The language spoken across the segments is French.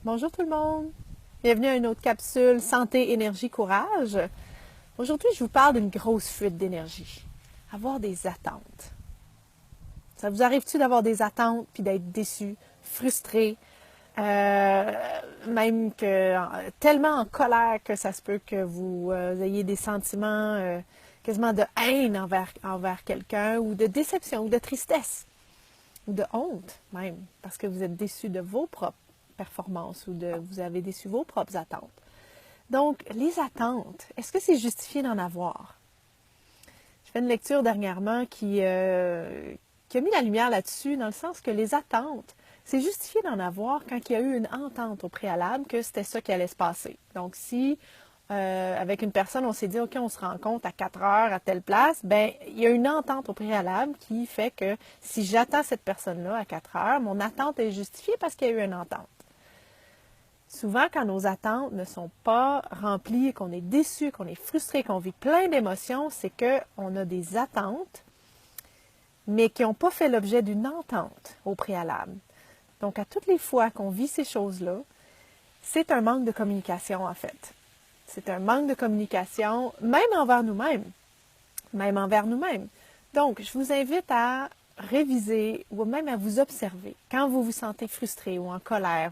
Bonjour tout le monde! Bienvenue à une autre capsule Santé, Énergie, Courage. Aujourd'hui, je vous parle d'une grosse fuite d'énergie. Avoir des attentes. Ça vous arrive-tu d'avoir des attentes puis d'être déçu, frustré, même que tellement en colère que ça se peut que vous ayez des sentiments quasiment de haine envers quelqu'un ou de déception ou de tristesse ou de honte même parce que vous êtes déçu de vos propres performances ou vous avez déçu vos propres attentes. Donc, les attentes, est-ce que c'est justifié d'en avoir? Je fais une lecture dernièrement qui a mis la lumière là-dessus, dans le sens que les attentes, c'est justifié d'en avoir quand il y a eu une entente au préalable que c'était ça qui allait se passer. Donc, si avec une personne, on s'est dit, OK, on se rencontre à 4 heures à telle place, ben il y a une entente au préalable qui fait que si j'attends cette personne-là à 4 heures, mon attente est justifiée parce qu'il y a eu une entente. Souvent, quand nos attentes ne sont pas remplies, qu'on est déçu, qu'on est frustré, qu'on vit plein d'émotions, c'est qu'on a des attentes, mais qui n'ont pas fait l'objet d'une entente au préalable. Donc, à toutes les fois qu'on vit ces choses-là, c'est un manque de communication, en fait. C'est un manque de communication, même envers nous-mêmes. Même envers nous-mêmes. Donc, je vous invite à réviser ou même à vous observer quand vous vous sentez frustré ou en colère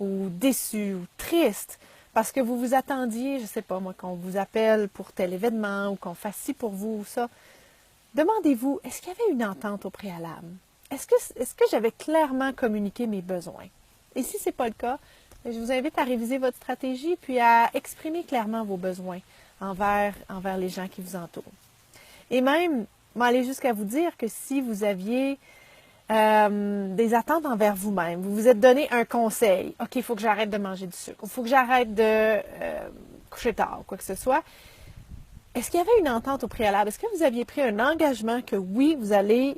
ou déçu ou triste parce que vous vous attendiez, je ne sais pas moi, qu'on vous appelle pour tel événement ou qu'on fasse ci pour vous ou ça. Demandez-vous, est-ce qu'il y avait une entente au préalable? Est-ce que j'avais clairement communiqué mes besoins? Et si ce n'est pas le cas, je vous invite à réviser votre stratégie puis à exprimer clairement vos besoins envers les gens qui vous entourent. Et même, aller jusqu'à vous dire que si vous aviez des attentes envers vous-même, vous vous êtes donné un conseil, OK, il faut que j'arrête de manger du sucre, il faut que j'arrête de coucher tard, quoi que ce soit. Est-ce qu'il y avait une entente au préalable? Est-ce que vous aviez pris un engagement que oui, vous allez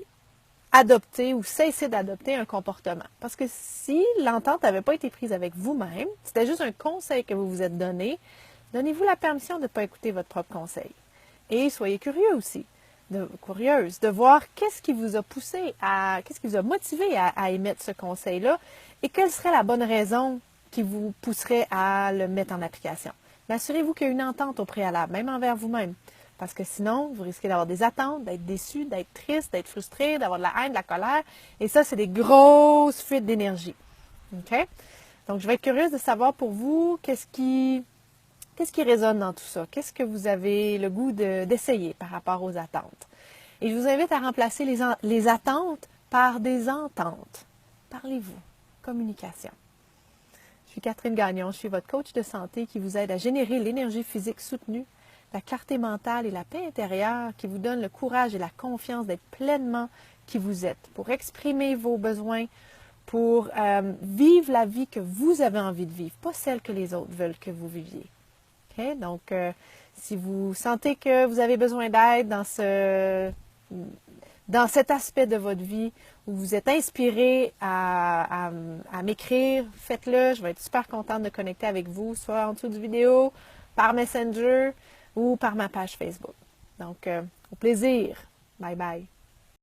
adopter ou cesser d'adopter un comportement? Parce que si l'entente n'avait pas été prise avec vous-même, c'était juste un conseil que vous vous êtes donné, donnez-vous la permission de ne pas écouter votre propre conseil. Et soyez curieux aussi, curieuse, de voir qu'est-ce qui vous a poussé qu'est-ce qui vous a motivé à émettre ce conseil-là et quelle serait la bonne raison qui vous pousserait à le mettre en application. Mais assurez-vous qu'il y a une entente au préalable, même envers vous-même. Parce que sinon, vous risquez d'avoir des attentes, d'être déçu, d'être triste, d'être frustré, d'avoir de la haine, de la colère. Et ça, c'est des grosses fuites d'énergie. OK? Donc, je vais être curieuse de savoir pour vous qu'est-ce qui résonne dans tout ça? Qu'est-ce que vous avez le goût d'essayer par rapport aux attentes? Et je vous invite à remplacer les attentes par des ententes. Parlez-vous. Communication. Je suis Catherine Gagnon, je suis votre coach de santé qui vous aide à générer l'énergie physique soutenue, la clarté mentale et la paix intérieure qui vous donne le courage et la confiance d'être pleinement qui vous êtes, pour exprimer vos besoins, pour vivre la vie que vous avez envie de vivre, pas celle que les autres veulent que vous viviez. Okay? Donc, si vous sentez que vous avez besoin d'aide dans cet aspect de votre vie où vous êtes inspiré à m'écrire, faites-le. Je vais être super contente de connecter avec vous, soit en dessous du vidéo, par Messenger ou par ma page Facebook. Donc, au plaisir. Bye bye.